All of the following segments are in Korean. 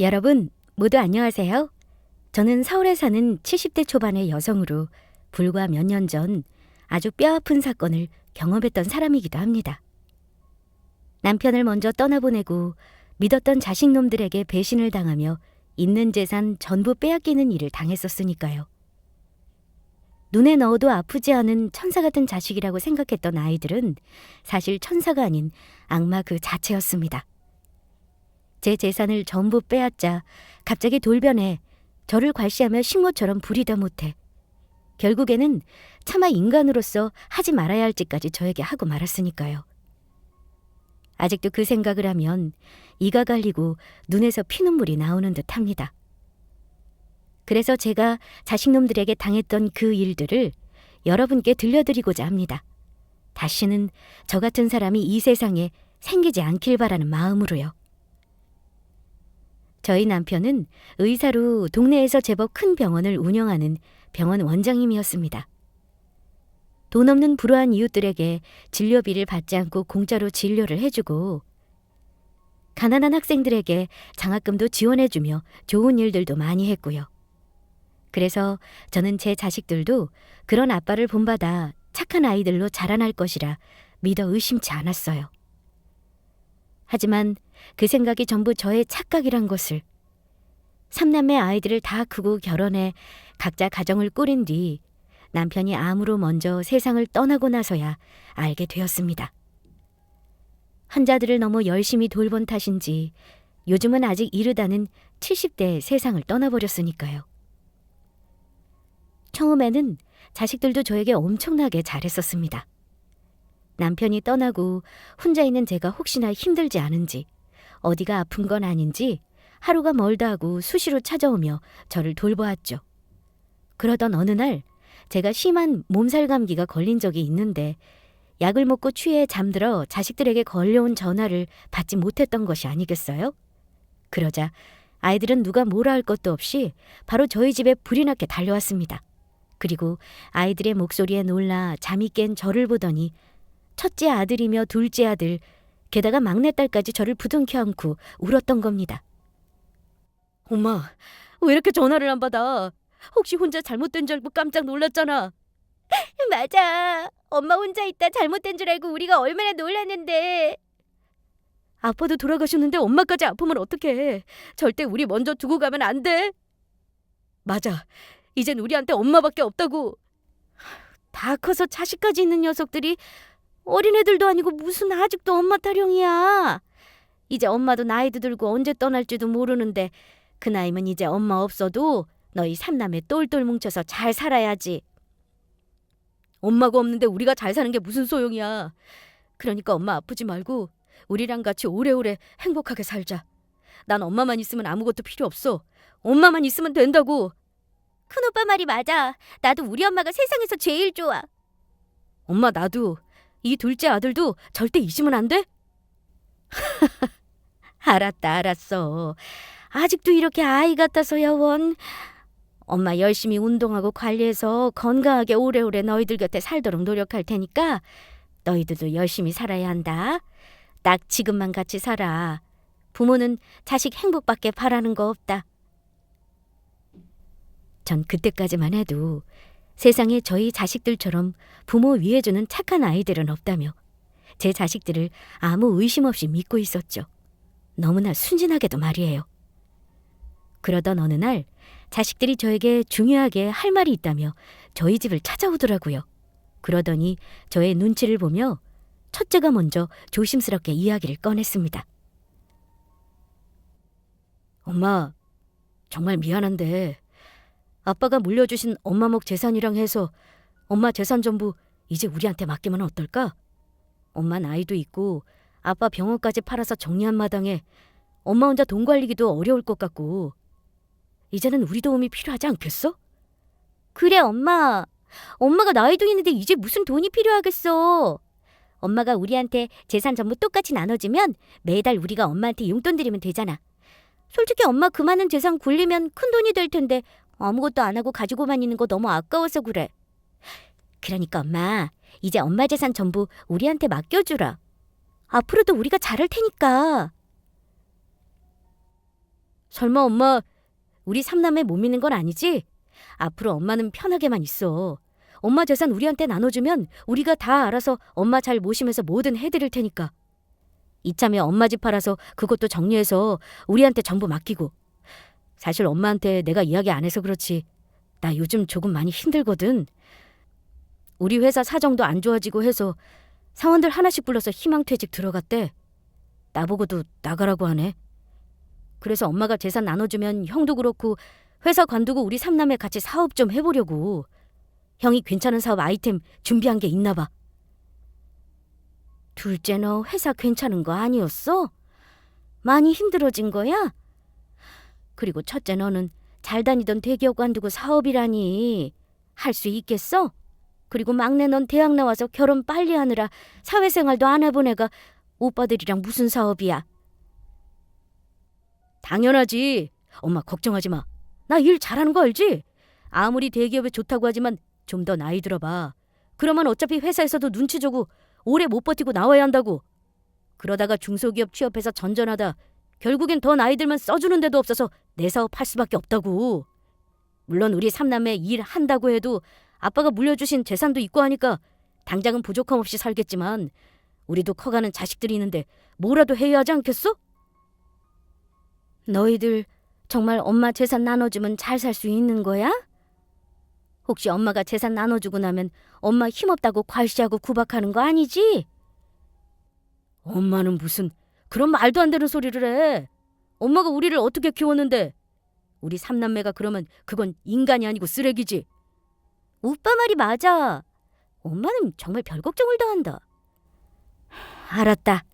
여러분, 모두 안녕하세요. 저는 서울에 사는 70대 초반의 여성으로 불과 몇 년 전 아주 뼈아픈 사건을 경험했던 사람이기도 합니다. 남편을 먼저 떠나보내고 믿었던 자식놈들에게 배신을 당하며 있는 재산 전부 빼앗기는 일을 당했었으니까요. 눈에 넣어도 아프지 않은 천사 같은 자식이라고 생각했던 아이들은 사실 천사가 아닌 악마 그 자체였습니다. 제 재산을 전부 빼앗자 갑자기 돌변해 저를 괄시하며 식모처럼 부리다 못해 결국에는 차마 인간으로서 하지 말아야 할 짓까지 저에게 하고 말았으니까요. 아직도 그 생각을 하면 이가 갈리고 눈에서 피눈물이 나오는 듯 합니다. 그래서 제가 자식놈들에게 당했던 그 일들을 여러분께 들려드리고자 합니다. 다시는 저 같은 사람이 이 세상에 생기지 않길 바라는 마음으로요. 저희 남편은 의사로 동네에서 제법 큰 병원을 운영하는 병원 원장님이었습니다. 돈 없는 불우한 이웃들에게 진료비를 받지 않고 공짜로 진료를 해주고 가난한 학생들에게 장학금도 지원해주며 좋은 일들도 많이 했고요. 그래서 저는 제 자식들도 그런 아빠를 본받아 착한 아이들로 자라날 것이라 믿어 의심치 않았어요. 하지만 그 생각이 전부 저의 착각이란 것을 삼남매 아이들을 다 크고 결혼해 각자 가정을 꾸린 뒤 남편이 암으로 먼저 세상을 떠나고 나서야 알게 되었습니다. 환자들을 너무 열심히 돌본 탓인지 요즘은 아직 이르다는 70대의 세상을 떠나버렸으니까요. 처음에는 자식들도 저에게 엄청나게 잘했었습니다. 남편이 떠나고 혼자 있는 제가 혹시나 힘들지 않은지, 어디가 아픈 건 아닌지 하루가 멀다 하고 수시로 찾아오며 저를 돌보았죠. 그러던 어느 날 제가 심한 몸살 감기가 걸린 적이 있는데 약을 먹고 취해 잠들어 자식들에게 걸려온 전화를 받지 못했던 것이 아니겠어요? 그러자 아이들은 누가 뭐라 할 것도 없이 바로 저희 집에 불이 나게 달려왔습니다. 그리고 아이들의 목소리에 놀라 잠이 깬 저를 보더니 첫째 아들이며 둘째 아들, 게다가 막내딸까지 저를 부둥켜 안고 울었던 겁니다. 엄마, 왜 이렇게 전화를 안 받아? 혹시 혼자 잘못된 줄 알고 깜짝 놀랐잖아. 맞아. 엄마 혼자 있다 잘못된 줄 알고 우리가 얼마나 놀랐는데. 아빠도 돌아가셨는데 엄마까지 아프면 어떡해. 절대 우리 먼저 두고 가면 안 돼. 맞아. 이젠 우리한테 엄마밖에 없다고. 다 커서 자식까지 있는 녀석들이 어린애들도 아니고 무슨 아직도 엄마 타령이야. 이제 엄마도 나이도 들고 언제 떠날지도 모르는데 그 나이면 이제 엄마 없어도 너희 삼남매 똘똘 뭉쳐서 잘 살아야지. 엄마가 없는데 우리가 잘 사는 게 무슨 소용이야. 그러니까 엄마 아프지 말고 우리랑 같이 오래오래 행복하게 살자. 난 엄마만 있으면 아무것도 필요 없어. 엄마만 있으면 된다고. 큰오빠 말이 맞아. 나도 우리 엄마가 세상에서 제일 좋아. 엄마 나도. 이 둘째 아들도 절대 잊으면 안 돼? 알았어. 아직도 이렇게 아이 같아서야 원. 엄마 열심히 운동하고 관리해서 건강하게 오래오래 너희들 곁에 살도록 노력할 테니까 너희들도 열심히 살아야 한다. 딱 지금만 같이 살아. 부모는 자식 행복밖에 바라는 거 없다. 전 그때까지만 해도 세상에 저희 자식들처럼 부모 위해주는 착한 아이들은 없다며 제 자식들을 아무 의심 없이 믿고 있었죠. 너무나 순진하게도 말이에요. 그러던 어느 날 자식들이 저에게 중요하게 할 말이 있다며 저희 집을 찾아오더라고요. 그러더니 저의 눈치를 보며 첫째가 먼저 조심스럽게 이야기를 꺼냈습니다. 엄마, 정말 미안한데 아빠가 물려주신 엄마목 재산이랑 해서 엄마 재산 전부 이제 우리한테 맡기면 어떨까? 엄마 나이도 있고 아빠 병원까지 팔아서 정리한 마당에 엄마 혼자 돈 관리기도 어려울 것 같고 이제는 우리 도움이 필요하지 않겠어? 그래 엄마. 엄마가 나이도 있는데 이제 무슨 돈이 필요하겠어. 엄마가 우리한테 재산 전부 똑같이 나눠주면 매달 우리가 엄마한테 용돈 드리면 되잖아. 솔직히 엄마 그 많은 재산 굴리면 큰 돈이 될 텐데 아무것도 안 하고 가지고만 있는 거 너무 아까워서 그래. 그러니까 엄마, 이제 엄마 재산 전부 우리한테 맡겨주라. 앞으로도 우리가 잘할 테니까. 설마 엄마 우리 삼남매 못 믿는 건 아니지? 앞으로 엄마는 편하게만 있어. 엄마 재산 우리한테 나눠주면 우리가 다 알아서 엄마 잘 모시면서 뭐든 해드릴 테니까. 이참에 엄마 집 팔아서 그것도 정리해서 우리한테 전부 맡기고. 사실 엄마한테 내가 이야기 안 해서 그렇지. 나 요즘 조금 많이 힘들거든. 우리 회사 사정도 안 좋아지고 해서 사원들 하나씩 불러서 희망퇴직 들어갔대. 나보고도 나가라고 하네. 그래서 엄마가 재산 나눠주면 형도 그렇고 회사 관두고 우리 삼남매 같이 사업 좀 해보려고. 형이 괜찮은 사업 아이템 준비한 게 있나 봐. 둘째 너 회사 괜찮은 거 아니었어? 많이 힘들어진 거야? 그리고 첫째 너는 잘 다니던 대기업 관두고 사업이라니 할 수 있겠어? 그리고 막내 넌 대학 나와서 결혼 빨리 하느라 사회생활도 안 해본 애가 오빠들이랑 무슨 사업이야? 당연하지. 엄마 걱정하지 마. 나 일 잘하는 거 알지? 아무리 대기업에 좋다고 하지만 좀 더 나이 들어봐. 그러면 어차피 회사에서도 눈치 주고 오래 못 버티고 나와야 한다고. 그러다가 중소기업 취업해서 전전하다 결국엔 더 나이 들면 써주는 데도 없어서 내 사업 할 수밖에 없다고. 물론 우리 삼남매 일 한다고 해도 아빠가 물려주신 재산도 있고 하니까 당장은 부족함 없이 살겠지만 우리도 커가는 자식들이 있는데 뭐라도 해야 하지 않겠어? 너희들 정말 엄마 재산 나눠주면 잘 살 수 있는 거야? 혹시 엄마가 재산 나눠주고 나면 엄마 힘없다고 괄시하고 구박하는 거 아니지? 엄마는 무슨 그런 말도 안 되는 소리를 해. 엄마가 우리를 어떻게 키웠는데. 우리 삼남매가 그러면 그건 인간이 아니고 쓰레기지. 오빠 말이 맞아. 엄마는 정말 별 걱정을 다 한다. 알았다.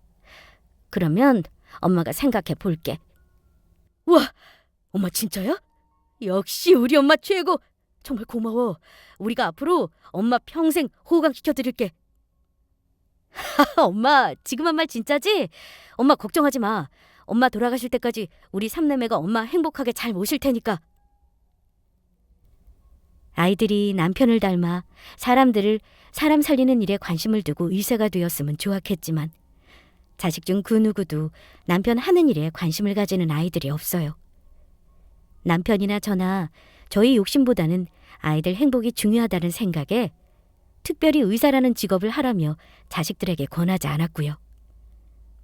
그러면 엄마가 생각해 볼게. 우와, 엄마 진짜야? 역시 우리 엄마 최고. 정말 고마워. 우리가 앞으로 엄마 평생 호강시켜드릴게. 엄마 지금 한 말 진짜지? 엄마 걱정하지 마. 엄마 돌아가실 때까지 우리 삼남매가 엄마 행복하게 잘 모실 테니까. 아이들이 남편을 닮아 사람들을 사람 살리는 일에 관심을 두고 의사가 되었으면 좋았겠지만 자식 중 그 누구도 남편 하는 일에 관심을 가지는 아이들이 없어요. 남편이나 저나 저희 욕심보다는 아이들 행복이 중요하다는 생각에 특별히 의사라는 직업을 하라며 자식들에게 권하지 않았고요.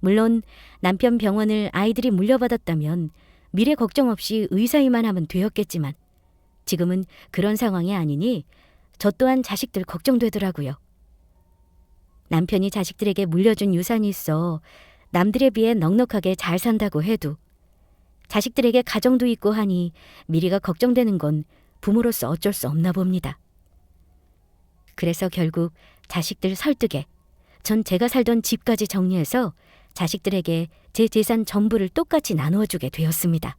물론 남편 병원을 아이들이 물려받았다면 미래 걱정 없이 의사이만 하면 되었겠지만 지금은 그런 상황이 아니니 저 또한 자식들 걱정되더라고요. 남편이 자식들에게 물려준 유산이 있어 남들에 비해 넉넉하게 잘 산다고 해도 자식들에게 가정도 있고 하니 미래가 걱정되는 건 부모로서 어쩔 수 없나 봅니다. 그래서 결국 자식들 설득에 전 제가 살던 집까지 정리해서 자식들에게 제 재산 전부를 똑같이 나누어 주게 되었습니다.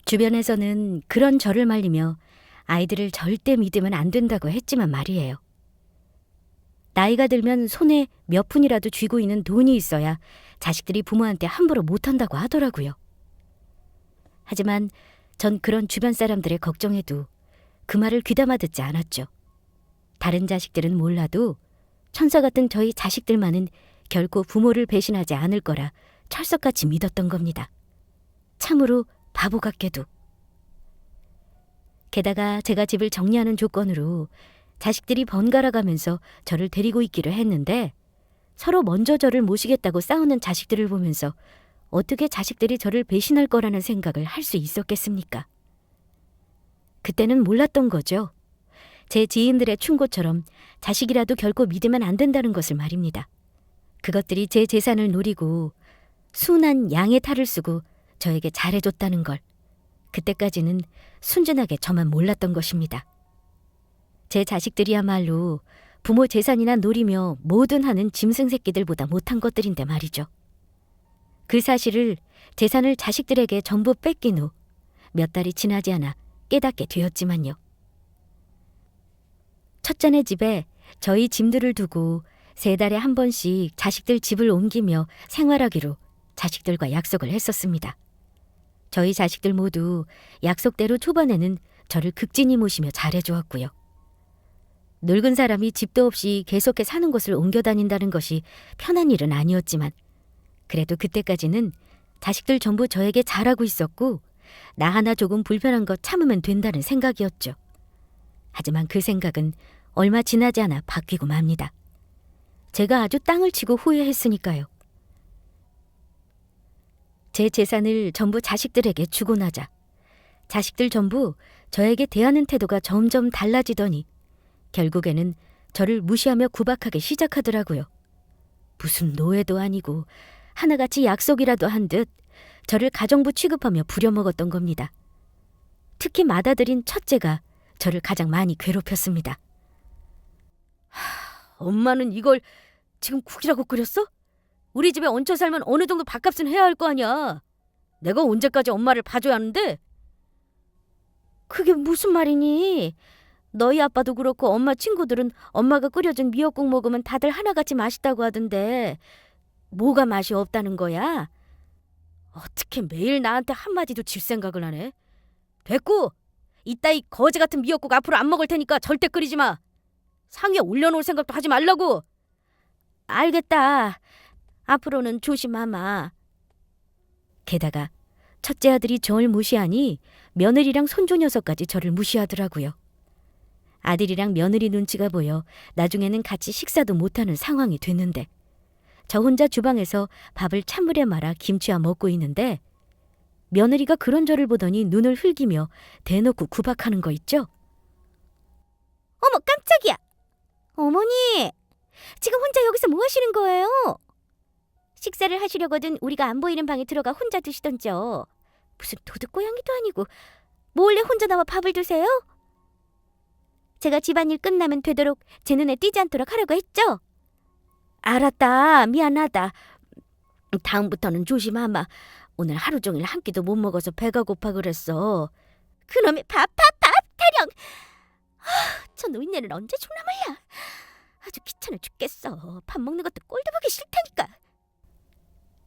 주변에서는 그런 저를 말리며 아이들을 절대 믿으면 안 된다고 했지만 말이에요. 나이가 들면 손에 몇 푼이라도 쥐고 있는 돈이 있어야 자식들이 부모한테 함부로 못한다고 하더라고요. 하지만 전 그런 주변 사람들의 걱정에도 그 말을 귀담아 듣지 않았죠. 다른 자식들은 몰라도 천사 같은 저희 자식들만은 결코 부모를 배신하지 않을 거라 철석같이 믿었던 겁니다. 참으로 바보 같게도. 게다가 제가 집을 정리하는 조건으로 자식들이 번갈아 가면서 저를 데리고 있기로 했는데 서로 먼저 저를 모시겠다고 싸우는 자식들을 보면서 어떻게 자식들이 저를 배신할 거라는 생각을 할 수 있었겠습니까? 그때는 몰랐던 거죠. 제 지인들의 충고처럼 자식이라도 결코 믿으면 안 된다는 것을 말입니다. 그것들이 제 재산을 노리고 순한 양의 탈을 쓰고 저에게 잘해줬다는 걸 그때까지는 순진하게 저만 몰랐던 것입니다. 제 자식들이야말로 부모 재산이나 노리며 뭐든 하는 짐승 새끼들보다 못한 것들인데 말이죠. 그 사실을 재산을 자식들에게 전부 뺏긴 후 몇 달이 지나지 않아 깨닫게 되었지만요. 첫째네 집에 저희 짐들을 두고 3달에 한 번씩 자식들 집을 옮기며 생활하기로 자식들과 약속을 했었습니다. 저희 자식들 모두 약속대로 초반에는 저를 극진히 모시며 잘해주었고요. 늙은 사람이 집도 없이 계속해 사는 곳을 옮겨 다닌다는 것이 편한 일은 아니었지만 그래도 그때까지는 자식들 전부 저에게 잘하고 있었고 나 하나 조금 불편한 거 참으면 된다는 생각이었죠. 하지만 그 생각은 얼마 지나지 않아 바뀌고 맙니다. 제가 아주 땅을 치고 후회했으니까요. 제 재산을 전부 자식들에게 주고 나자 자식들 전부 저에게 대하는 태도가 점점 달라지더니 결국에는 저를 무시하며 구박하기 시작하더라고요. 무슨 노예도 아니고 하나같이 약속이라도 한 듯 저를 가정부 취급하며 부려먹었던 겁니다. 특히 맏아들인 첫째가 저를 가장 많이 괴롭혔습니다. 엄마는 이걸 지금 국이라고 끓였어? 우리 집에 얹혀 살면 어느 정도 밥값은 해야 할 거 아니야. 내가 언제까지 엄마를 봐줘야 하는데? 그게 무슨 말이니? 너희 아빠도 그렇고 엄마 친구들은 엄마가 끓여준 미역국 먹으면 다들 하나같이 맛있다고 하던데 뭐가 맛이 없다는 거야? 어떻게 매일 나한테 한마디도 질 생각을 하네? 됐고! 이따위 거지 같은 미역국 앞으로 안 먹을 테니까 절대 끓이지 마. 상위에 올려놓을 생각도 하지 말라고. 알겠다. 앞으로는 조심하마. 게다가 첫째 아들이 저를 무시하니 며느리랑 손주 녀석까지 저를 무시하더라고요. 아들이랑 며느리 눈치가 보여 나중에는 같이 식사도 못하는 상황이 됐는데 저 혼자 주방에서 밥을 찬물에 말아 김치와 먹고 있는데 며느리가 그런 저를 보더니 눈을 흘기며 대놓고 구박하는 거 있죠? 어머 깜짝이야! 어머니! 지금 혼자 여기서 뭐 하시는 거예요? 식사를 하시려거든 우리가 안 보이는 방에 들어가 혼자 드시던죠. 무슨 도둑고양이도 아니고 몰래 혼자 나와 밥을 드세요? 제가 집안일 끝나면 되도록 제 눈에 띄지 않도록 하라고 했죠? 알았다. 미안하다. 다음부터는 조심하마. 오늘 하루 종일 한 끼도 못 먹어서 배가 고파 그랬어. 그놈의 밥 타령! 저 노인네는 언제 죽나 말이야. 아주 귀찮아 죽겠어. 밥 먹는 것도 꼴도 보기 싫다니까.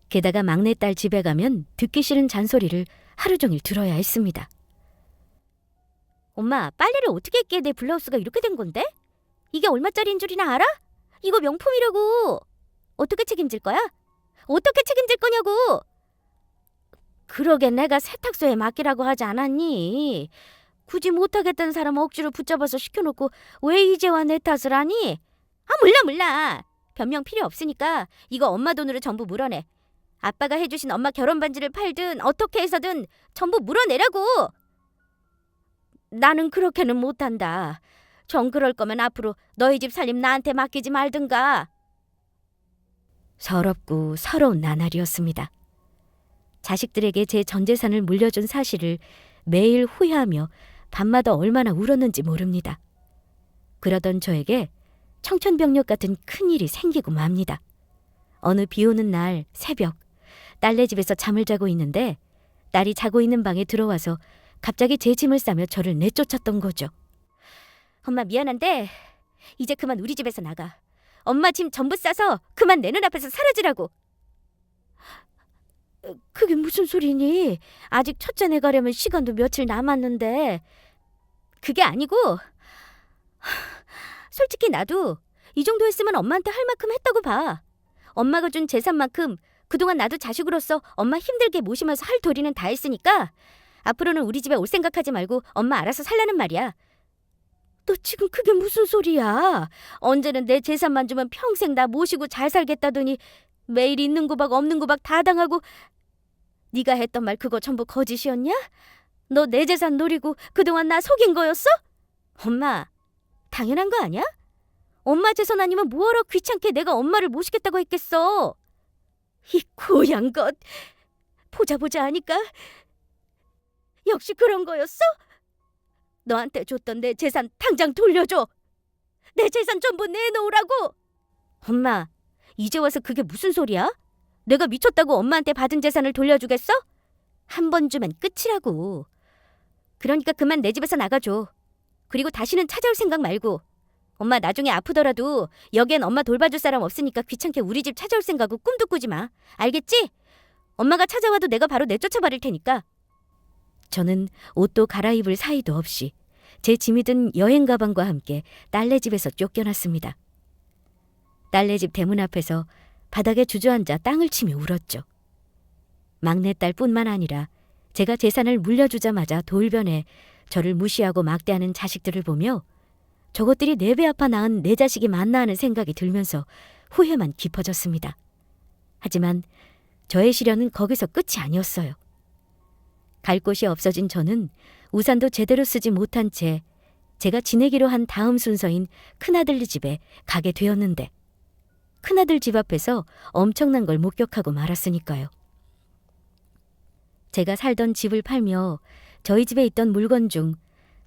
게다가 막내딸 집에 가면 듣기 싫은 잔소리를 하루 종일 들어야 했습니다. 엄마, 빨래를 어떻게 했기에 내 블라우스가 이렇게 된 건데? 이게 얼마짜리인 줄이나 알아? 이거 명품이라고. 어떻게 책임질 거야? 어떻게 책임질 거냐고. 그러게 내가 세탁소에 맡기라고 하지 않았니? 굳이 못하겠다는 사람 억지로 붙잡아서 시켜놓고 왜 이제와 내 탓을 하니? 몰라. 변명 필요 없으니까 이거 엄마 돈으로 전부 물어내. 아빠가 해주신 엄마 결혼 반지를 팔든 어떻게 해서든 전부 물어내라고. 나는 그렇게는 못한다. 정 그럴 거면 앞으로 너희 집 살림 나한테 맡기지 말든가. 서럽고 서러운 나날이었습니다. 자식들에게 제 전 재산을 물려준 사실을 매일 후회하며 밤마다 얼마나 울었는지 모릅니다. 그러던 저에게 청천벽력 같은 큰일이 생기고 맙니다. 어느 비오는 날 새벽 딸네 집에서 잠을 자고 있는데 딸이 자고 있는 방에 들어와서 갑자기 제 짐을 싸며 저를 내쫓았던 거죠. 엄마 미안한데 이제 그만 우리 집에서 나가. 엄마 짐 전부 싸서 그만 내 눈앞에서 사라지라고. 그게 무슨 소리니? 아직 첫째네 가려면 시간도 며칠 남았는데. 그게 아니고 솔직히 나도 이 정도 했으면 엄마한테 할 만큼 했다고 봐. 엄마가 준 재산만큼 그동안 나도 자식으로서 엄마 힘들게 모시면서 할 도리는 다 했으니까 앞으로는 우리 집에 올 생각하지 말고 엄마 알아서 살라는 말이야. 너 지금 그게 무슨 소리야? 언제는 내 재산만 주면 평생 나 모시고 잘 살겠다더니 매일 있는 구박 없는 구박 다 당하고. 네가 했던 말 그거 전부 거짓이었냐? 너 내 재산 노리고 그동안 나 속인 거였어? 엄마, 당연한 거 아니야? 엄마 재산 아니면 뭐하러 귀찮게 내가 엄마를 모시겠다고 했겠어? 이 고양 것. 보자 하니까 역시 그런 거였어? 너한테 줬던 내 재산 당장 돌려줘. 내 재산 전부 내놓으라고. 엄마, 이제 와서 그게 무슨 소리야? 내가 미쳤다고 엄마한테 받은 재산을 돌려주겠어? 한 번 주면 끝이라고. 그러니까 그만 내 집에서 나가줘. 그리고 다시는 찾아올 생각 말고. 엄마 나중에 아프더라도 여기엔 엄마 돌봐줄 사람 없으니까 귀찮게 우리 집 찾아올 생각은 꿈도 꾸지 마. 알겠지? 엄마가 찾아와도 내가 바로 내쫓아버릴 테니까. 저는 옷도 갈아입을 사이도 없이 제 짐이 든 여행 가방과 함께 딸네 집에서 쫓겨났습니다. 딸네 집 대문 앞에서 바닥에 주저앉아 땅을 치며 울었죠. 막내딸뿐만 아니라 제가 재산을 물려주자마자 돌변해 저를 무시하고 막대하는 자식들을 보며 저것들이 4배 아파 낳은 내 자식이 맞나 하는 생각이 들면서 후회만 깊어졌습니다. 하지만 저의 시련은 거기서 끝이 아니었어요. 갈 곳이 없어진 저는 우산도 제대로 쓰지 못한 채 제가 지내기로 한 다음 순서인 큰아들 집에 가게 되었는데 큰아들 집 앞에서 엄청난 걸 목격하고 말았으니까요. 제가 살던 집을 팔며 저희 집에 있던 물건 중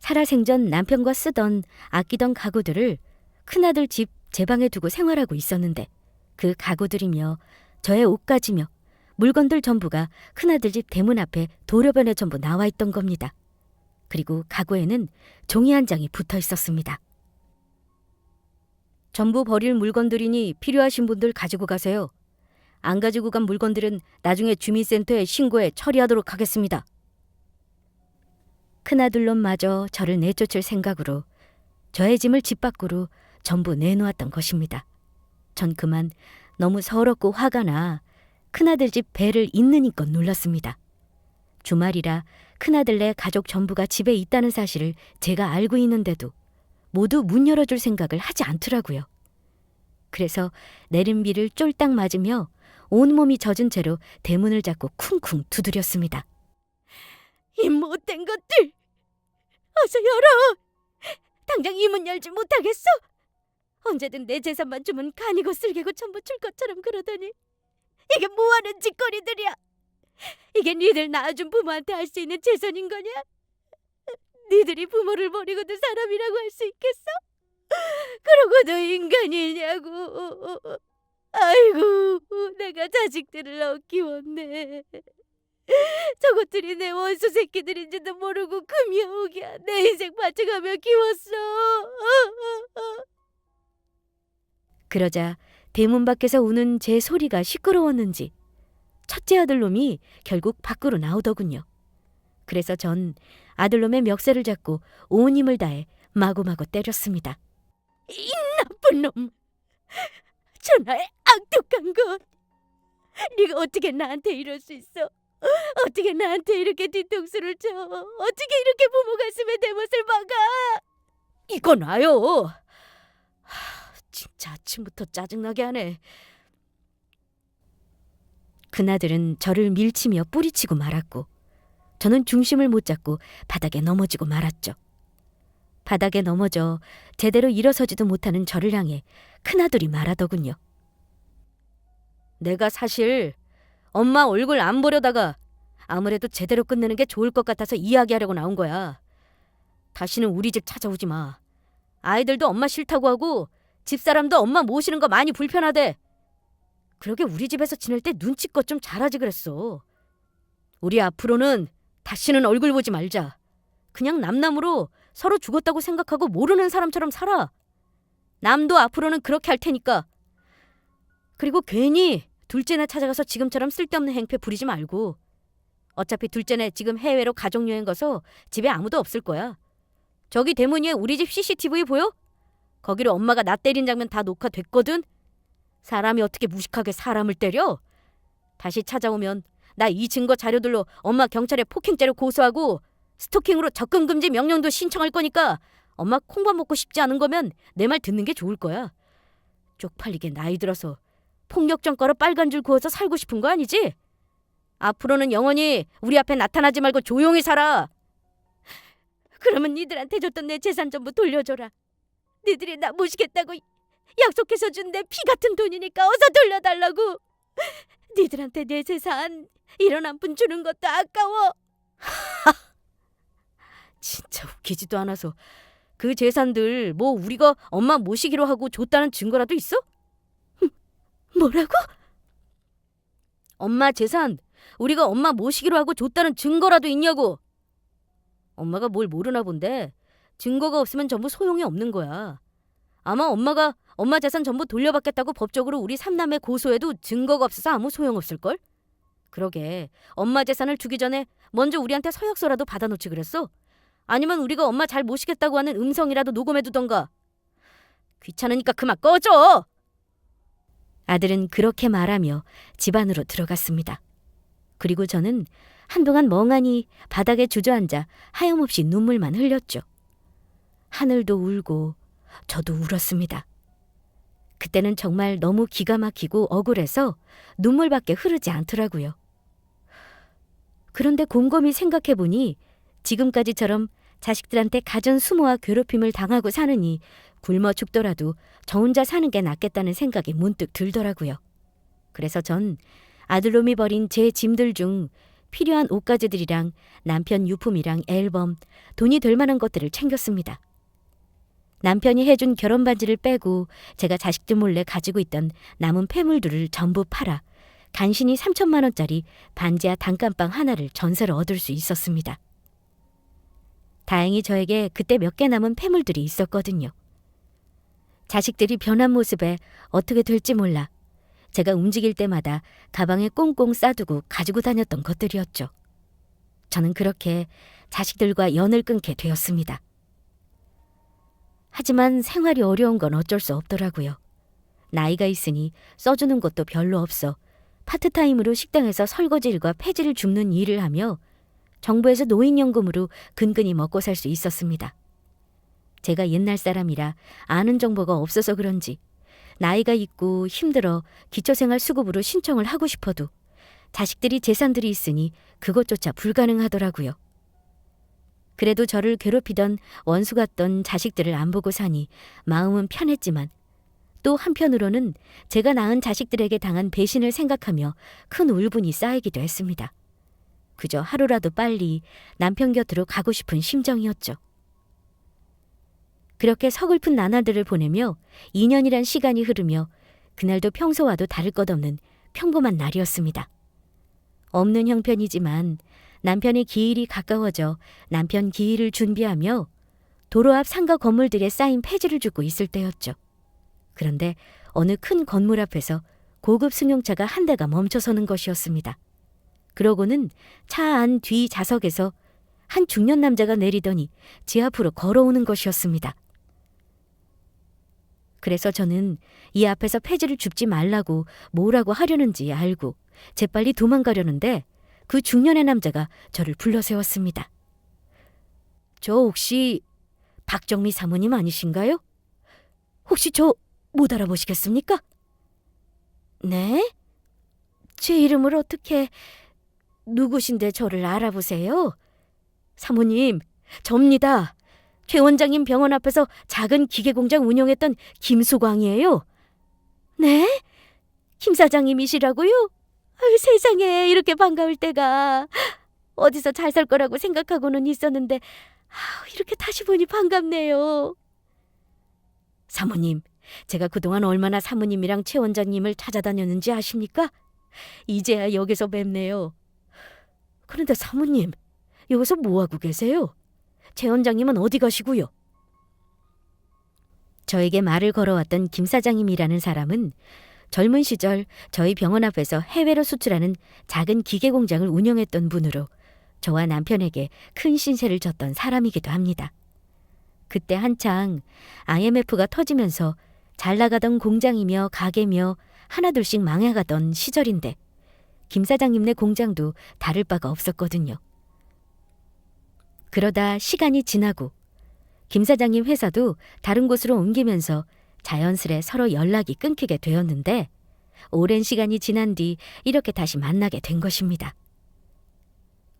살아생전 남편과 쓰던 아끼던 가구들을 큰아들 집 제 방에 두고 생활하고 있었는데 그 가구들이며 저의 옷가지며 물건들 전부가 큰아들 집 대문 앞에 도로변에 전부 나와 있던 겁니다. 그리고 가구에는 종이 한 장이 붙어 있었습니다. 전부 버릴 물건들이니 필요하신 분들 가지고 가세요. 안 가지고 간 물건들은 나중에 주민센터에 신고해 처리하도록 하겠습니다. 큰아들놈마저 저를 내쫓을 생각으로 저의 짐을 집 밖으로 전부 내놓았던 것입니다. 전 그만 너무 서럽고 화가 나 큰아들 집 배를 잇느니껏 눌렀습니다. 주말이라 큰아들네 가족 전부가 집에 있다는 사실을 제가 알고 있는데도 모두 문 열어줄 생각을 하지 않더라고요. 그래서 내린 비를 쫄딱 맞으며 온몸이 젖은 채로 대문을 잡고 쿵쿵 두드렸습니다. 이 못된 것들! 어서 열어! 당장 이 문 열지 못하겠어? 언제든 내 재산만 주면 간이고 쓸개고 전부 줄 것처럼 그러더니 이게 뭐하는 짓거리들이야? 이게 니들 낳아준 부모한테 할 수 있는 재산인 거냐? 니들이 부모를 버리고도 사람이라고 할 수 있겠어? 그러고도 인간이냐고. 아이고, 내가 자식들을 너 키웠네. 저것들이 내 원수 새끼들인지도 모르고 금이오기야 내 인생 바쳐가며 키웠어. 그러자 대문 밖에서 우는 제 소리가 시끄러웠는지 첫째 아들놈이 결국 밖으로 나오더군요. 그래서 전 아들놈의 멱살을 잡고 온 힘을 다해 마구마구 때렸습니다. 이 나쁜 놈! 천하의 악독한 것! 네가 어떻게 나한테 이럴 수 있어? 어떻게 나한테 이렇게 뒤통수를 쳐? 어떻게 이렇게 부모 가슴에 내 못을 박아? 이건 아요! 진짜 아침부터 짜증나게 하네. 그나들은 저를 밀치며 뿌리치고 말았고 저는 중심을 못 잡고 바닥에 넘어지고 말았죠. 바닥에 넘어져 제대로 일어서지도 못하는 저를 향해 큰아들이 말하더군요. 내가 사실 엄마 얼굴 안 보려다가 아무래도 제대로 끝내는 게 좋을 것 같아서 이야기하려고 나온 거야. 다시는 우리 집 찾아오지 마. 아이들도 엄마 싫다고 하고 집사람도 엄마 모시는 거 많이 불편하대. 그러게 우리 집에서 지낼 때 눈치껏 좀 잘하지 그랬어. 우리 앞으로는 다시는 얼굴 보지 말자. 그냥 남남으로 서로 죽었다고 생각하고 모르는 사람처럼 살아. 남도 앞으로는 그렇게 할 테니까. 그리고 괜히 둘째네 찾아가서 지금처럼 쓸데없는 행패 부리지 말고. 어차피 둘째네 지금 해외로 가족여행 가서 집에 아무도 없을 거야. 저기 대문 위에 우리 집 CCTV 보여? 거기로 엄마가 나 때린 장면 다 녹화됐거든. 사람이 어떻게 무식하게 사람을 때려? 다시 찾아오면 나 이 증거 자료들로 엄마 경찰에 폭행죄로 고소하고 스토킹으로 접근금지 명령도 신청할 거니까 엄마 콩밥 먹고 싶지 않은 거면 내 말 듣는 게 좋을 거야. 쪽팔리게 나이 들어서 폭력전과로 빨간 줄 그어서 살고 싶은 거 아니지? 앞으로는 영원히 우리 앞에 나타나지 말고 조용히 살아. 그러면 니들한테 줬던 내 재산 전부 돌려줘라. 니들이 나 모시겠다고 약속해서 준 내 피 같은 돈이니까 어서 돌려달라고. 니들한테 내 재산 1원 한 푼 주는 것도 아까워. 진짜 웃기지도 않아서 그 재산들 뭐 우리가 엄마 모시기로 하고 줬다는 증거라도 있어? 뭐라고? 엄마 재산 우리가 엄마 모시기로 하고 줬다는 증거라도 있냐고. 엄마가 뭘 모르나 본데 증거가 없으면 전부 소용이 없는 거야. 아마 엄마가 엄마 재산 전부 돌려받겠다고 법적으로 우리 삼남매 고소해도 증거가 없어서 아무 소용없을걸? 그러게 엄마 재산을 주기 전에 먼저 우리한테 서약서라도 받아놓지 그랬어? 아니면 우리가 엄마 잘 모시겠다고 하는 음성이라도 녹음해두던가. 귀찮으니까 그만 꺼져! 아들은 그렇게 말하며 집 안으로 들어갔습니다. 그리고 저는 한동안 멍하니 바닥에 주저앉아 하염없이 눈물만 흘렸죠. 하늘도 울고 저도 울었습니다. 그때는 정말 너무 기가 막히고 억울해서 눈물밖에 흐르지 않더라고요. 그런데 곰곰이 생각해보니 지금까지처럼 자식들한테 갖은 수모와 괴롭힘을 당하고 사느니 굶어 죽더라도 저 혼자 사는 게 낫겠다는 생각이 문득 들더라고요. 그래서 전 아들놈이 버린 제 짐들 중 필요한 옷가지들이랑 남편 유품이랑 앨범, 돈이 될 만한 것들을 챙겼습니다. 남편이 해준 결혼 반지를 빼고 제가 자식들 몰래 가지고 있던 남은 폐물들을 전부 팔아 간신히 3천만 원짜리 반지하 단칸방 하나를 전세로 얻을 수 있었습니다. 다행히 저에게 그때 몇 개 남은 폐물들이 있었거든요. 자식들이 변한 모습에 어떻게 될지 몰라 제가 움직일 때마다 가방에 꽁꽁 싸두고 가지고 다녔던 것들이었죠. 저는 그렇게 자식들과 연을 끊게 되었습니다. 하지만 생활이 어려운 건 어쩔 수 없더라고요. 나이가 있으니 써주는 것도 별로 없어 파트타임으로 식당에서 설거지일과 폐지를 줍는 일을 하며 정부에서 노인연금으로 근근히 먹고 살 수 있었습니다. 제가 옛날 사람이라 아는 정보가 없어서 그런지 나이가 있고 힘들어 기초생활 수급으로 신청을 하고 싶어도 자식들이 재산들이 있으니 그것조차 불가능하더라고요. 그래도 저를 괴롭히던 원수 같던 자식들을 안 보고 사니 마음은 편했지만 또 한편으로는 제가 낳은 자식들에게 당한 배신을 생각하며 큰 울분이 쌓이기도 했습니다. 그저 하루라도 빨리 남편 곁으로 가고 싶은 심정이었죠. 그렇게 서글픈 나날들을 보내며 2년이란 시간이 흐르며 그날도 평소와도 다를 것 없는 평범한 날이었습니다. 없는 형편이지만 남편의 기일이 가까워져 남편 기일을 준비하며 도로 앞 상가 건물들에 쌓인 폐지를 줍고 있을 때였죠. 그런데 어느 큰 건물 앞에서 고급 승용차가 한 대가 멈춰서는 것이었습니다. 그러고는 차 안 뒤 좌석에서 한 중년 남자가 내리더니 제 앞으로 걸어오는 것이었습니다. 그래서 저는 이 앞에서 폐지를 줍지 말라고 뭐라고 하려는지 알고 재빨리 도망가려는데 그 중년의 남자가 저를 불러세웠습니다. 저 혹시 박정미 사모님 아니신가요? 혹시 저 못 알아보시겠습니까? 네? 제 이름을 어떻게... 누구신데 저를 알아보세요? 사모님, 접니다. 최 원장님 병원 앞에서 작은 기계공장 운영했던 김수광이에요. 네? 김 사장님이시라고요? 아유, 세상에 이렇게 반가울 때가. 어디서 잘 살 거라고 생각하고는 있었는데 이렇게 다시 보니 반갑네요. 사모님, 제가 그동안 얼마나 사모님이랑 최 원장님을 찾아다녔는지 아십니까? 이제야 여기서 뵙네요. 그런데 사모님, 여기서 뭐하고 계세요? 최 원장님은 어디 가시고요? 저에게 말을 걸어왔던 김 사장님이라는 사람은 젊은 시절 저희 병원 앞에서 해외로 수출하는 작은 기계 공장을 운영했던 분으로 저와 남편에게 큰 신세를 졌던 사람이기도 합니다. 그때 한창 IMF가 터지면서 잘 나가던 공장이며 가게며 하나둘씩 망해가던 시절인데 김 사장님네 공장도 다를 바가 없었거든요. 그러다 시간이 지나고 김 사장님 회사도 다른 곳으로 옮기면서 자연스레 서로 연락이 끊기게 되었는데 오랜 시간이 지난 뒤 이렇게 다시 만나게 된 것입니다.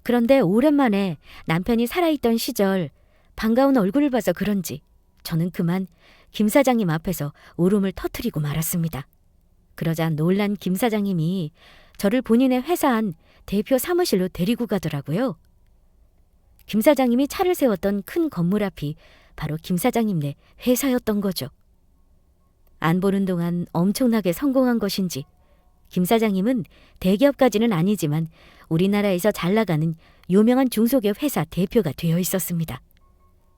그런데 오랜만에 남편이 살아있던 시절 반가운 얼굴을 봐서 그런지 저는 그만 김 사장님 앞에서 울음을 터뜨리고 말았습니다. 그러자 놀란 김 사장님이 저를 본인의 회사 안 대표 사무실로 데리고 가더라고요. 김 사장님이 차를 세웠던 큰 건물 앞이 바로 김 사장님네 회사였던 거죠. 안 보는 동안 엄청나게 성공한 것인지 김 사장님은 대기업까지는 아니지만 우리나라에서 잘 나가는 유명한 중소기업 회사 대표가 되어 있었습니다.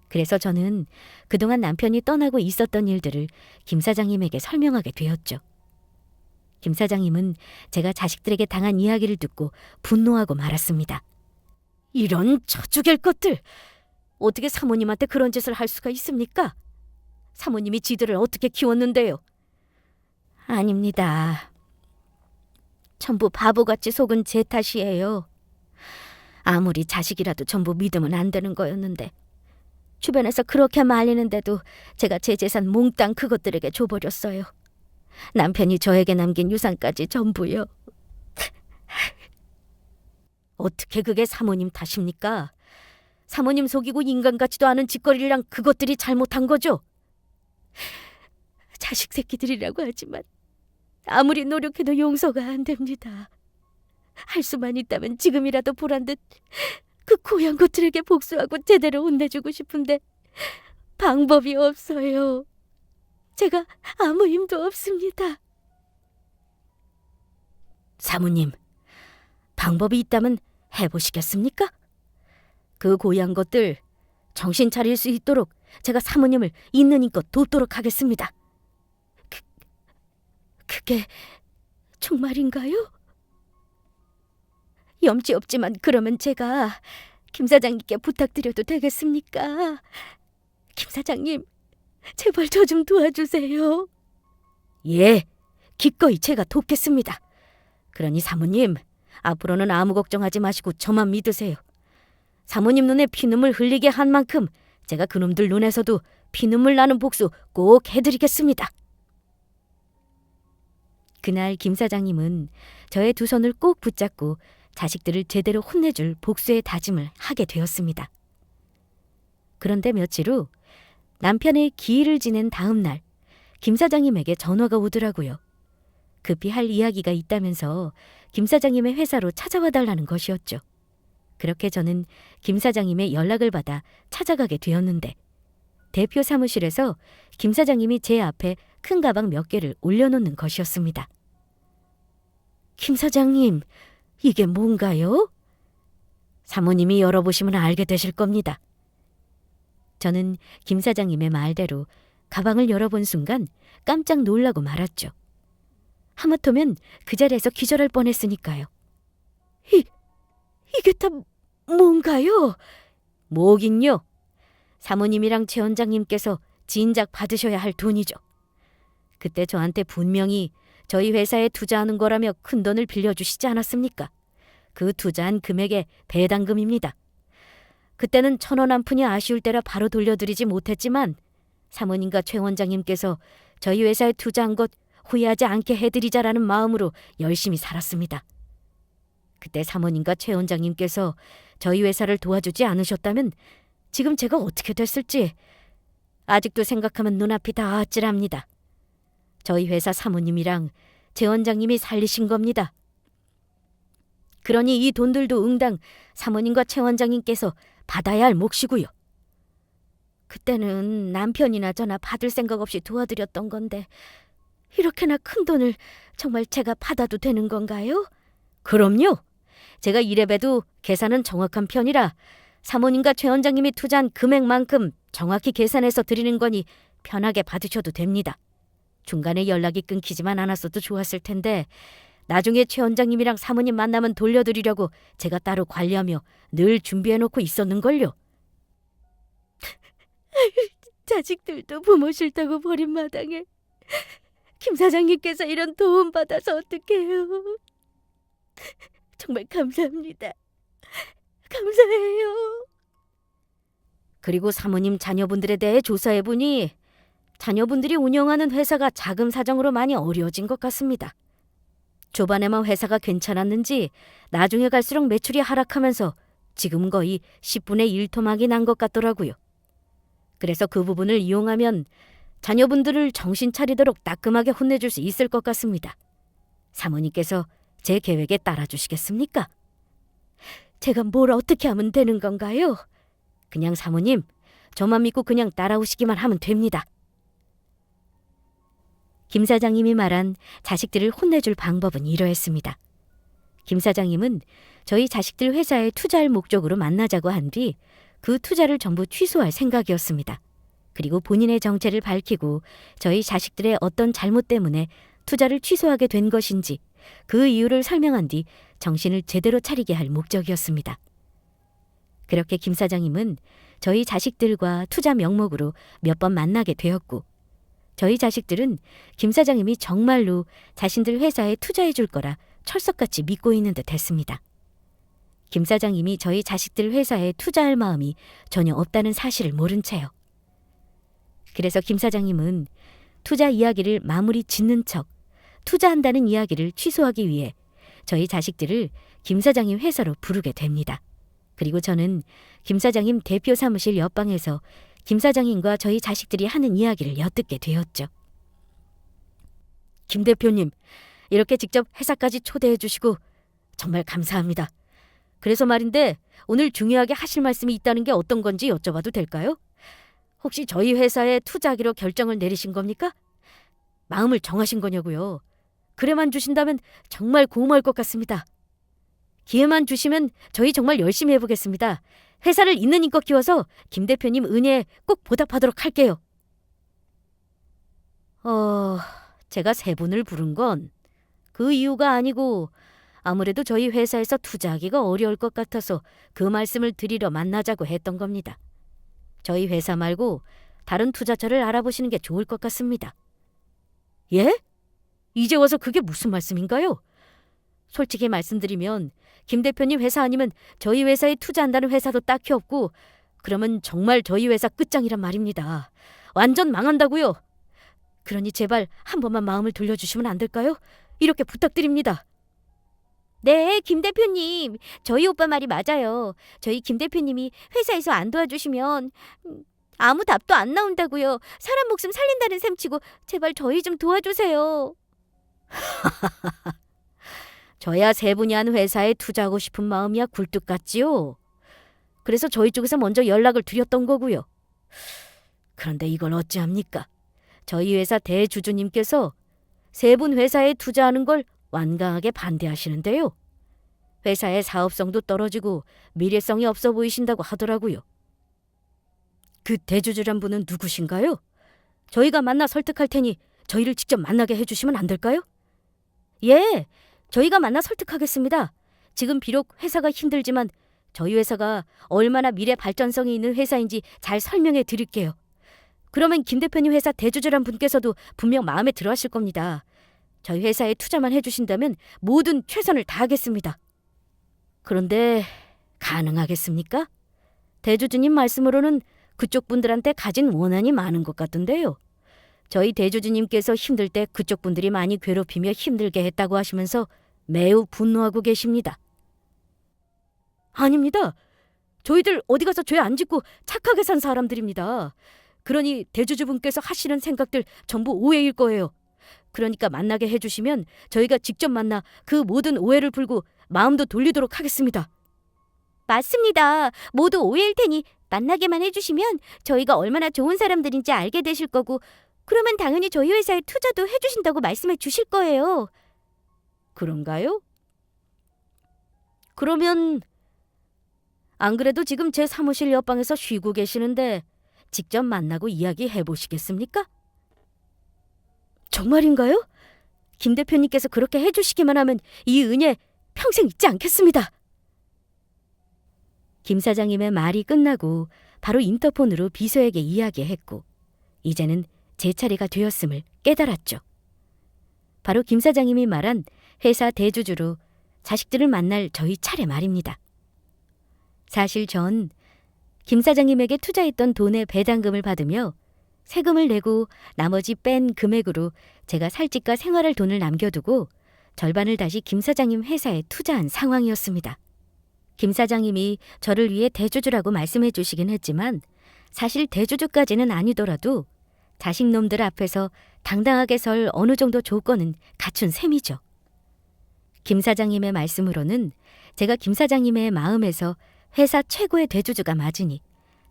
그래서 저는 그동안 남편이 떠나고 있었던 일들을 김 사장님에게 설명하게 되었죠. 김 사장님은 제가 자식들에게 당한 이야기를 듣고 분노하고 말았습니다. 이런 저죽일 것들! 어떻게 사모님한테 그런 짓을 할 수가 있습니까? 사모님이 지들을 어떻게 키웠는데요? 아닙니다. 전부 바보같이 속은 제 탓이에요. 아무리 자식이라도 전부 믿으면 안 되는 거였는데 주변에서 그렇게 말리는데도 제가 제 재산 몽땅 그것들에게 줘버렸어요. 남편이 저에게 남긴 유산까지 전부요. 어떻게 그게 사모님 탓입니까? 사모님 속이고 인간 같지도 않은 짓거리랑 그것들이 잘못한 거죠. 자식 새끼들이라고 하지만 아무리 노력해도 용서가 안 됩니다. 할 수만 있다면 지금이라도 보란 듯 그 고향 것들에게 복수하고 제대로 혼내주고 싶은데 방법이 없어요. 제가 아무 힘도 없습니다. 사모님, 방법이 있다면 해보시겠습니까? 그 고향 것들 정신 차릴 수 있도록 제가 사모님을 있는 힘껏 돕도록 하겠습니다. 그게 정말인가요? 염치 없지만 그러면 제가 김 사장님께 부탁드려도 되겠습니까? 김 사장님, 제발 저 좀 도와주세요. 예, 기꺼이 제가 돕겠습니다. 그러니 사모님, 앞으로는 아무 걱정하지 마시고 저만 믿으세요. 사모님 눈에 피눈물 흘리게 한 만큼 제가 그놈들 눈에서도 피눈물 나는 복수 꼭 해드리겠습니다. 그날 김 사장님은 저의 두 손을 꼭 붙잡고 자식들을 제대로 혼내줄 복수의 다짐을 하게 되었습니다. 그런데 며칠 후 남편의 기일을 지낸 다음 날 김 사장님에게 전화가 오더라고요. 급히 할 이야기가 있다면서 김 사장님의 회사로 찾아와 달라는 것이었죠. 그렇게 저는 김 사장님의 연락을 받아 찾아가게 되었는데 대표 사무실에서 김 사장님이 제 앞에 큰 가방 몇 개를 올려놓는 것이었습니다. 김 사장님, 이게 뭔가요? 사모님이 열어보시면 알게 되실 겁니다. 저는 김 사장님의 말대로 가방을 열어본 순간 깜짝 놀라고 말았죠. 하마터면 그 자리에서 기절할 뻔했으니까요. 이게 다 뭔가요? 뭐긴요? 사모님이랑 최 원장님께서 진작 받으셔야 할 돈이죠. 그때 저한테 분명히 저희 회사에 투자하는 거라며 큰돈을 빌려주시지 않았습니까? 그 투자한 금액의 배당금입니다. 그때는 1,000원 한 푼이 아쉬울 때라 바로 돌려드리지 못했지만 사모님과 최 원장님께서 저희 회사에 투자한 것 후회하지 않게 해드리자라는 마음으로 열심히 살았습니다. 그때 사모님과 최 원장님께서 저희 회사를 도와주지 않으셨다면 지금 제가 어떻게 됐을지 아직도 생각하면 눈앞이 다 아찔합니다. 저희 회사 사모님이랑 최 원장님이 살리신 겁니다. 그러니 이 돈들도 응당 사모님과 최 원장님께서 받아야 할 몫이고요. 그때는 남편이나 저나 받을 생각 없이 도와드렸던 건데 이렇게나 큰 돈을 정말 제가 받아도 되는 건가요? 그럼요. 제가 이래봬도 계산은 정확한 편이라 사모님과 최 원장님이 투자한 금액만큼 정확히 계산해서 드리는 거니 편하게 받으셔도 됩니다. 중간에 연락이 끊기지만 않았어도 좋았을 텐데 나중에 최 원장님이랑 사모님 만나면 돌려드리려고 제가 따로 관리하며 늘 준비해놓고 있었는걸요. 자식들도 부모 싫다고 버린 마당에 김 사장님께서 이런 도움 받아서 어떡해요. 정말 감사합니다. 감사해요. 그리고 사모님 자녀분들에 대해 조사해보니 자녀분들이 운영하는 회사가 자금 사정으로 많이 어려워진 것 같습니다. 초반에만 회사가 괜찮았는지 나중에 갈수록 매출이 하락하면서 지금 거의 10분의 1 토막이 난 것 같더라고요. 그래서 그 부분을 이용하면 자녀분들을 정신 차리도록 따끔하게 혼내줄 수 있을 것 같습니다. 사모님께서 제 계획에 따라주시겠습니까? 제가 뭘 어떻게 하면 되는 건가요? 그냥 사모님, 저만 믿고 그냥 따라오시기만 하면 됩니다. 김 사장님이 말한 자식들을 혼내줄 방법은 이러했습니다. 김 사장님은 저희 자식들 회사에 투자할 목적으로 만나자고 한 뒤 그 투자를 전부 취소할 생각이었습니다. 그리고 본인의 정체를 밝히고 저희 자식들의 어떤 잘못 때문에 투자를 취소하게 된 것인지 그 이유를 설명한 뒤 정신을 제대로 차리게 할 목적이었습니다. 그렇게 김 사장님은 저희 자식들과 투자 명목으로 몇 번 만나게 되었고 저희 자식들은 김 사장님이 정말로 자신들 회사에 투자해 줄 거라 철석같이 믿고 있는 듯 했습니다. 김 사장님이 저희 자식들 회사에 투자할 마음이 전혀 없다는 사실을 모른 채요. 그래서 김 사장님은 투자 이야기를 마무리 짓는 척 투자한다는 이야기를 취소하기 위해 저희 자식들을 김 사장님 회사로 부르게 됩니다. 그리고 저는 김 사장님 대표 사무실 옆방에서 김 사장님과 저희 자식들이 하는 이야기를 엿듣게 되었죠. 김 대표님, 이렇게 직접 회사까지 초대해 주시고 정말 감사합니다. 그래서 말인데 오늘 중요하게 하실 말씀이 있다는 게 어떤 건지 여쭤봐도 될까요? 혹시 저희 회사에 투자하기로 결정을 내리신 겁니까? 마음을 정하신 거냐고요. 그래만 주신다면 정말 고마울 것 같습니다. 기회만 주시면 저희 정말 열심히 해보겠습니다. 회사를 있는 힘껏 키워서 김 대표님 은혜에 꼭 보답하도록 할게요. 제가 세 분을 부른 건 그 이유가 아니고 아무래도 저희 회사에서 투자하기가 어려울 것 같아서 그 말씀을 드리러 만나자고 했던 겁니다. 저희 회사 말고 다른 투자처를 알아보시는 게 좋을 것 같습니다. 예? 이제 와서 그게 무슨 말씀인가요? 솔직히 말씀드리면 김 대표님 회사 아니면 저희 회사에 투자한다는 회사도 딱히 없고 그러면 정말 저희 회사 끝장이란 말입니다. 완전 망한다고요. 그러니 제발 한 번만 마음을 돌려주시면 안 될까요? 이렇게 부탁드립니다. 네, 김 대표님. 저희 오빠 말이 맞아요. 저희 김 대표님이 회사에서 안 도와주시면 아무 답도 안 나온다고요. 사람 목숨 살린다는 셈치고 제발 저희 좀 도와주세요. 저야 세 분이 한 회사에 투자하고 싶은 마음이야 굴뚝 같지요. 그래서 저희 쪽에서 먼저 연락을 드렸던 거고요. 그런데 이걸 어찌합니까? 저희 회사 대주주님께서 세 분 회사에 투자하는 걸 완강하게 반대하시는데요. 회사의 사업성도 떨어지고 미래성이 없어 보이신다고 하더라고요. 그 대주주란 분은 누구신가요? 저희가 만나 설득할 테니 저희를 직접 만나게 해주시면 안 될까요? 예, 저희가 만나 설득하겠습니다. 지금 비록 회사가 힘들지만 저희 회사가 얼마나 미래 발전성이 있는 회사인지 잘 설명해 드릴게요. 그러면 김 대표님 회사 대주주란 분께서도 분명 마음에 들어 하실 겁니다. 저희 회사에 투자만 해주신다면 모든 최선을 다하겠습니다. 그런데 가능하겠습니까? 대주주님 말씀으로는 그쪽 분들한테 가진 원한이 많은 것 같던데요. 저희 대주주님께서 힘들 때 그쪽 분들이 많이 괴롭히며 힘들게 했다고 하시면서 매우 분노하고 계십니다. 아닙니다. 저희들 어디 가서 죄 안 짓고 착하게 산 사람들입니다. 그러니 대주주분께서 하시는 생각들 전부 오해일 거예요. 그러니까 만나게 해주시면 저희가 직접 만나 그 모든 오해를 풀고 마음도 돌리도록 하겠습니다. 맞습니다. 모두 오해일 테니 만나게만 해주시면 저희가 얼마나 좋은 사람들인지 알게 되실 거고 그러면 당연히 저희 회사에 투자도 해주신다고 말씀해 주실 거예요. 그런가요? 그러면 안 그래도 지금 제 사무실 옆방에서 쉬고 계시는데 직접 만나고 이야기해 보시겠습니까? 정말인가요? 김 대표님께서 그렇게 해주시기만 하면 이 은혜 평생 잊지 않겠습니다. 김 사장님의 말이 끝나고 바로 인터폰으로 비서에게 이야기했고 이제는 제 차례가 되었음을 깨달았죠. 바로 김 사장님이 말한 회사 대주주로 자식들을 만날 저희 차례 말입니다. 사실 전 김 사장님에게 투자했던 돈의 배당금을 받으며 세금을 내고 나머지 뺀 금액으로 제가 살 집과 생활할 돈을 남겨두고 절반을 다시 김 사장님 회사에 투자한 상황이었습니다. 김 사장님이 저를 위해 대주주라고 말씀해 주시긴 했지만 사실 대주주까지는 아니더라도 자식놈들 앞에서 당당하게 설 어느 정도 조건은 갖춘 셈이죠. 김 사장님의 말씀으로는 제가 김 사장님의 마음에서 회사 최고의 대주주가 맞으니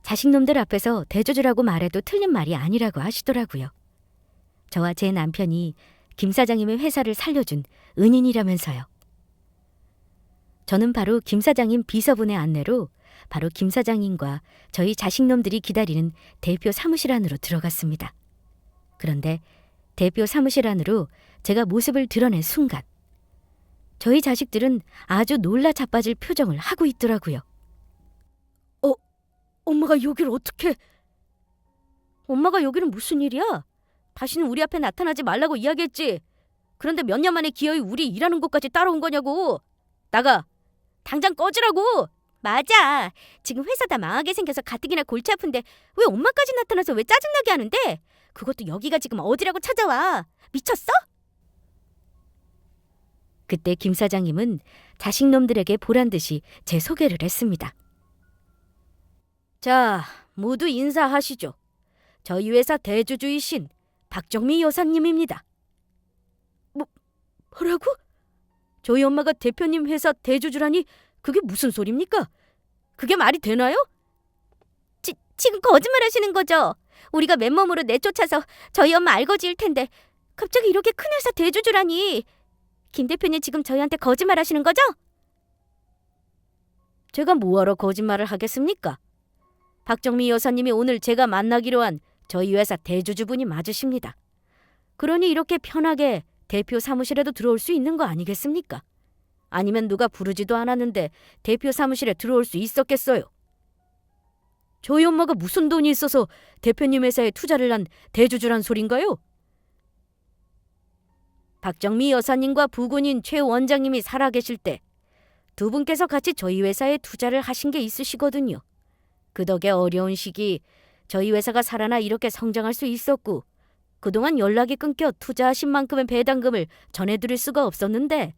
자식놈들 앞에서 대주주라고 말해도 틀린 말이 아니라고 하시더라고요. 저와 제 남편이 김 사장님의 회사를 살려준 은인이라면서요. 저는 바로 김 사장님 비서분의 안내로 바로 김 사장님과 저희 자식놈들이 기다리는 대표 사무실 안으로 들어갔습니다. 그런데 대표 사무실 안으로 제가 모습을 드러낸 순간 저희 자식들은 아주 놀라 자빠질 표정을 하고 있더라고요. 엄마가 여기를 어떻게... 엄마가 여기는 무슨 일이야? 다시는 우리 앞에 나타나지 말라고 이야기했지. 그런데 몇 년 만에 기어이 우리 일하는 곳까지 따라온 거냐고. 나가. 당장 꺼지라고. 맞아. 지금 회사 다 망하게 생겨서 가뜩이나 골치 아픈데 왜 엄마까지 나타나서 왜 짜증나게 하는데? 그것도 여기가 지금 어디라고 찾아와. 미쳤어? 그때 김 사장님은 자식놈들에게 보란듯이 제 소개를 했습니다. 자, 모두 인사하시죠. 저희 회사 대주주이신 박정미 여사님입니다. 뭐라고? 저희 엄마가 대표님 회사 대주주라니 그게 무슨 소리입니까? 그게 말이 되나요? 지금 거짓말하시는 거죠? 우리가 맨몸으로 내쫓아서 저희 엄마 알거지일 텐데 갑자기 이렇게 큰 회사 대주주라니. 김 대표님 지금 저희한테 거짓말하시는 거죠? 제가 뭐하러 거짓말을 하겠습니까? 박정미 여사님이 오늘 제가 만나기로 한 저희 회사 대주주분이 맞으십니다. 그러니 이렇게 편하게 대표 사무실에도 들어올 수 있는 거 아니겠습니까? 아니면 누가 부르지도 않았는데 대표 사무실에 들어올 수 있었겠어요? 저희 엄마가 무슨 돈이 있어서 대표님 회사에 투자를 한 대주주란 소린가요? 박정미 여사님과 부군인 최 원장님이 살아계실 때 두 분께서 같이 저희 회사에 투자를 하신 게 있으시거든요. 그 덕에 어려운 시기 저희 회사가 살아나 이렇게 성장할 수 있었고 그동안 연락이 끊겨 투자하신 만큼의 배당금을 전해드릴 수가 없었는데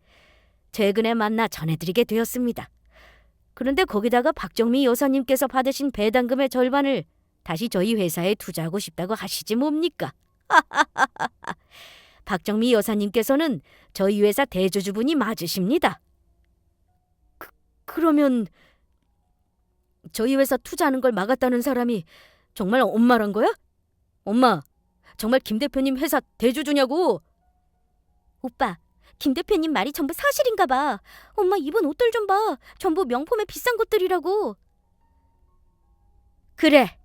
최근에 만나 전해드리게 되었습니다. 그런데 거기다가 박정미 여사님께서 받으신 배당금의 절반을 다시 저희 회사에 투자하고 싶다고 하시지 뭡니까? 박정미 여사님께서는 저희 회사 대주주분이 맞으십니다. 그러면 저희 회사 투자하는 걸 막았다는 사람이 정말 엄마란 거야? 엄마, 정말 김 대표님 회사 대주주냐고? 오빠, 김 대표님 말이 전부 사실인가 봐. 엄마 입은 옷들 좀 봐. 전부 명품의 비싼 것들이라고. 그래,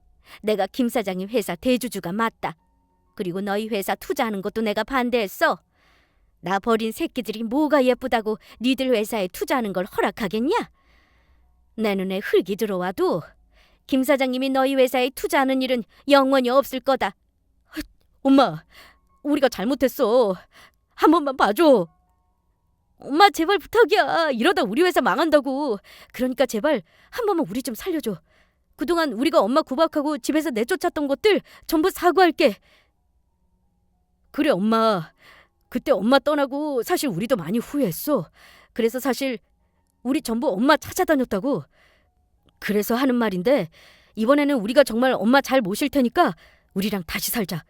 내가 김 사장님 회사 대주주가 맞다. 그리고 너희 회사 투자하는 것도 내가 반대했어. 나 버린 새끼들이 뭐가 예쁘다고 니들 회사에 투자하는 걸 허락하겠냐? 내 눈에 흙이 들어와도 김 사장님이 너희 회사에 투자하는 일은 영원히 없을 거다. 엄마, 우리가 잘못했어. 한 번만 봐줘. 엄마 제발 부탁이야. 이러다 우리 회사 망한다고. 그러니까 제발 한 번만 우리 좀 살려줘. 그동안 우리가 엄마 구박하고 집에서 내쫓았던 것들 전부 사과할게. 그래 엄마. 그때 엄마 떠나고 사실 우리도 많이 후회했어. 그래서 사실 우리 전부 엄마 찾아다녔다고. 그래서 하는 말인데 이번에는 우리가 정말 엄마 잘 모실 테니까 우리랑 다시 살자.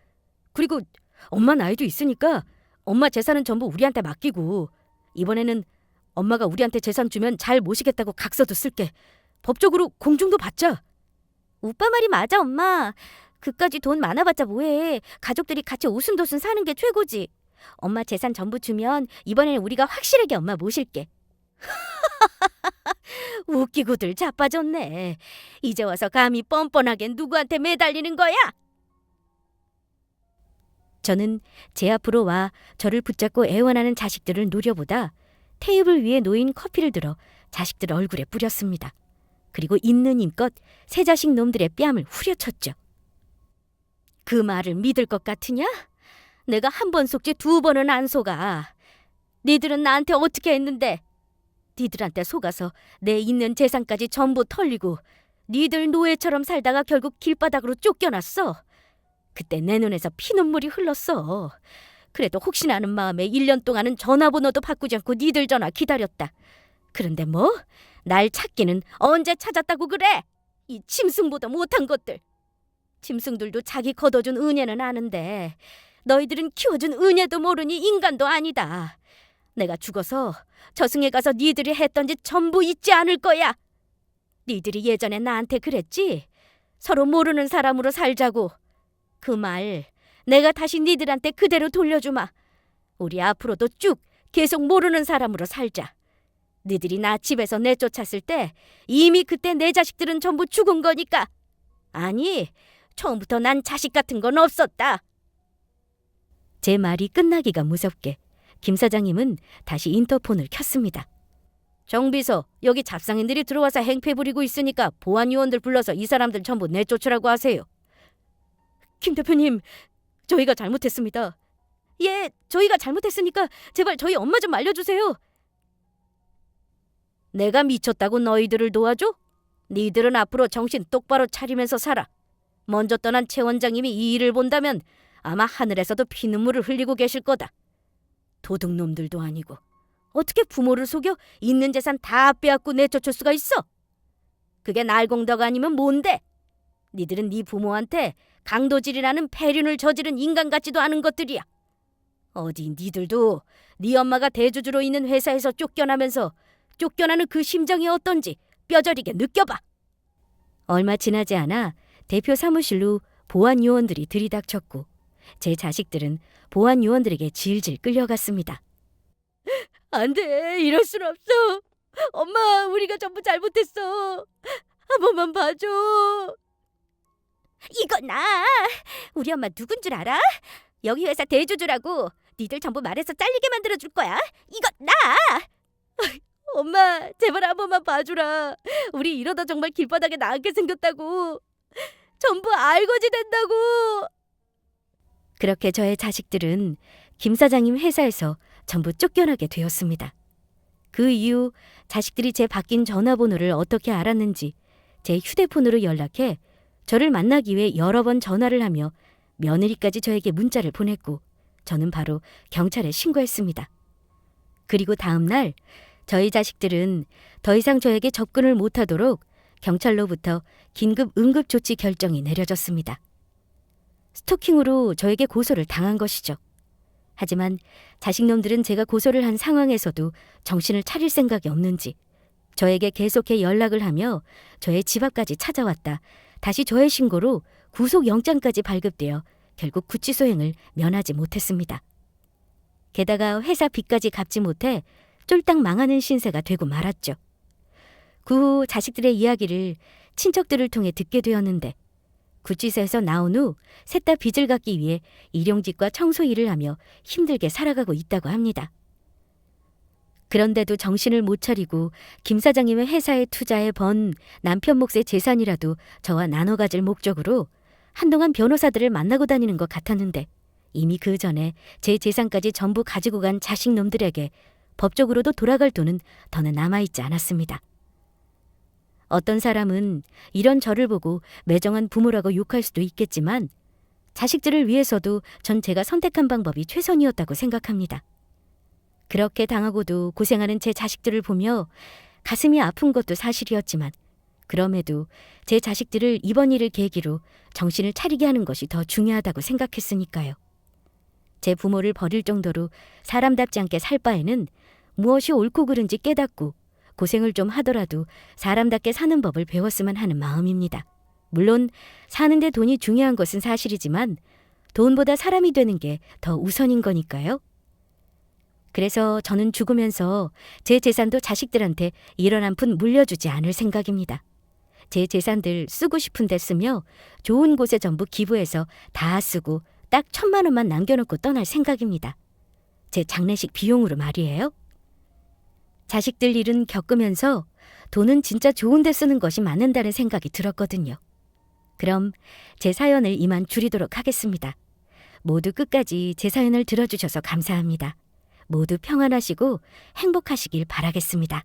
그리고 엄마 나이도 있으니까 엄마 재산은 전부 우리한테 맡기고 이번에는 엄마가 우리한테 재산 주면 잘 모시겠다고 각서도 쓸게. 법적으로 공증도 받자. 오빠 말이 맞아 엄마. 그까지 돈 많아봤자 뭐해. 가족들이 같이 오순도순 사는 게 최고지. 엄마 재산 전부 주면 이번에는 우리가 확실하게 엄마 모실게. 웃기고들 자빠졌네. 이제 와서 감히 뻔뻔하게 누구한테 매달리는 거야? 저는 제 앞으로 와 저를 붙잡고 애원하는 자식들을 노려보다 테이블 위에 놓인 커피를 들어 자식들 얼굴에 뿌렸습니다. 그리고 있는 힘껏 새 자식 놈들의 뺨을 후려쳤죠. 그 말을 믿을 것 같으냐? 내가 한 번 속지 두 번은 안 속아. 니들은 나한테 어떻게 했는데? 니들한테 속아서 내 있는 재산까지 전부 털리고 니들 노예처럼 살다가 결국 길바닥으로 쫓겨났어. 그때 내 눈에서 피눈물이 흘렀어. 그래도 혹시나 하는 마음에 1년 동안은 전화번호도 바꾸지 않고 니들 전화 기다렸다. 그런데 뭐? 날 찾기는 언제 찾았다고 그래? 이 짐승보다 못한 것들. 짐승들도 자기 걷어준 은혜는 아는데 너희들은 키워준 은혜도 모르니 인간도 아니다. 내가 죽어서 저승에 가서 니들이 했던 짓 전부 잊지 않을 거야. 니들이 예전에 나한테 그랬지? 서로 모르는 사람으로 살자고. 그 말 내가 다시 니들한테 그대로 돌려주마. 우리 앞으로도 쭉 계속 모르는 사람으로 살자. 니들이 나 집에서 내쫓았을 때 이미 그때 내 자식들은 전부 죽은 거니까. 아니, 처음부터 난 자식 같은 건 없었다. 제 말이 끝나기가 무섭게 김 사장님은 다시 인터폰을 켰습니다. 정비서, 여기 잡상인들이 들어와서 행패 부리고 있으니까 보안요원들 불러서 이 사람들 전부 내쫓으라고 하세요. 김 대표님, 저희가 잘못했습니다. 예, 저희가 잘못했으니까 제발 저희 엄마 좀 알려주세요. 내가 미쳤다고 너희들을 도와줘? 니들은 앞으로 정신 똑바로 차리면서 살아. 먼저 떠난 최 원장님이 이 일을 본다면 아마 하늘에서도 피눈물을 흘리고 계실 거다. 도둑놈들도 아니고 어떻게 부모를 속여 있는 재산 다 빼앗고 내쫓을 수가 있어? 그게 날공덕 아니면 뭔데? 니들은 네 부모한테 강도질이라는 폐륜을 저지른 인간 같지도 않은 것들이야. 어디 니들도 네 엄마가 대주주로 있는 회사에서 쫓겨나면서 쫓겨나는 그 심정이 어떤지 뼈저리게 느껴봐. 얼마 지나지 않아 대표 사무실로 보안 요원들이 들이닥쳤고 제 자식들은 보안 요원들에게 질질 끌려갔습니다. 안 돼, 이럴 순 없어. 엄마, 우리가 전부 잘못했어. 한 번만 봐줘. 이거 나. 우리 엄마 누군 줄 알아? 여기 회사 대주주라고. 니들 전부 말해서 잘리게 만들어줄 거야. 이거 나. 엄마, 제발 한 번만 봐주라. 우리 이러다 정말 길바닥에 나앉게 생겼다고. 전부 알고 지낸다고. 그렇게 저의 자식들은 김 사장님 회사에서 전부 쫓겨나게 되었습니다. 그 이후 자식들이 제 바뀐 전화번호를 어떻게 알았는지 제 휴대폰으로 연락해 저를 만나기 위해 여러 번 전화를 하며 며느리까지 저에게 문자를 보냈고 저는 바로 경찰에 신고했습니다. 그리고 다음 날 저희 자식들은 더 이상 저에게 접근을 못하도록 경찰로부터 긴급 응급조치 결정이 내려졌습니다. 스토킹으로 저에게 고소를 당한 것이죠. 하지만 자식놈들은 제가 고소를 한 상황에서도 정신을 차릴 생각이 없는지 저에게 계속해 연락을 하며 저의 집 앞까지 찾아왔다 다시 저의 신고로 구속영장까지 발급되어 결국 구치소행을 면하지 못했습니다. 게다가 회사 빚까지 갚지 못해 쫄딱 망하는 신세가 되고 말았죠. 그 후 자식들의 이야기를 친척들을 통해 듣게 되었는데 구치소에서 나온 후 셋 다 빚을 갚기 위해 일용직과 청소 일을 하며 힘들게 살아가고 있다고 합니다. 그런데도 정신을 못 차리고 김 사장님의 회사에 투자해 번 남편 몫의 재산이라도 저와 나눠 가질 목적으로 한동안 변호사들을 만나고 다니는 것 같았는데 이미 그 전에 제 재산까지 전부 가지고 간 자식놈들에게 법적으로도 돌아갈 돈은 더는 남아있지 않았습니다. 어떤 사람은 이런 저를 보고 매정한 부모라고 욕할 수도 있겠지만 자식들을 위해서도 전 제가 선택한 방법이 최선이었다고 생각합니다. 그렇게 당하고도 고생하는 제 자식들을 보며 가슴이 아픈 것도 사실이었지만 그럼에도 제 자식들을 이번 일을 계기로 정신을 차리게 하는 것이 더 중요하다고 생각했으니까요. 제 부모를 버릴 정도로 사람답지 않게 살 바에는 무엇이 옳고 그른지 깨닫고 고생을 좀 하더라도 사람답게 사는 법을 배웠으면 하는 마음입니다. 물론 사는데 돈이 중요한 것은 사실이지만 돈보다 사람이 되는 게 더 우선인 거니까요. 그래서 저는 죽으면서 제 재산도 자식들한테 1원 한 푼 물려주지 않을 생각입니다. 제 재산들 쓰고 싶은 데 쓰며 좋은 곳에 전부 기부해서 다 쓰고 딱 1,000만 원만 남겨놓고 떠날 생각입니다. 제 장례식 비용으로 말이에요. 자식들 일은 겪으면서 돈은 진짜 좋은 데 쓰는 것이 맞는다는 생각이 들었거든요. 그럼 제 사연을 이만 줄이도록 하겠습니다. 모두 끝까지 제 사연을 들어주셔서 감사합니다. 모두 평안하시고 행복하시길 바라겠습니다.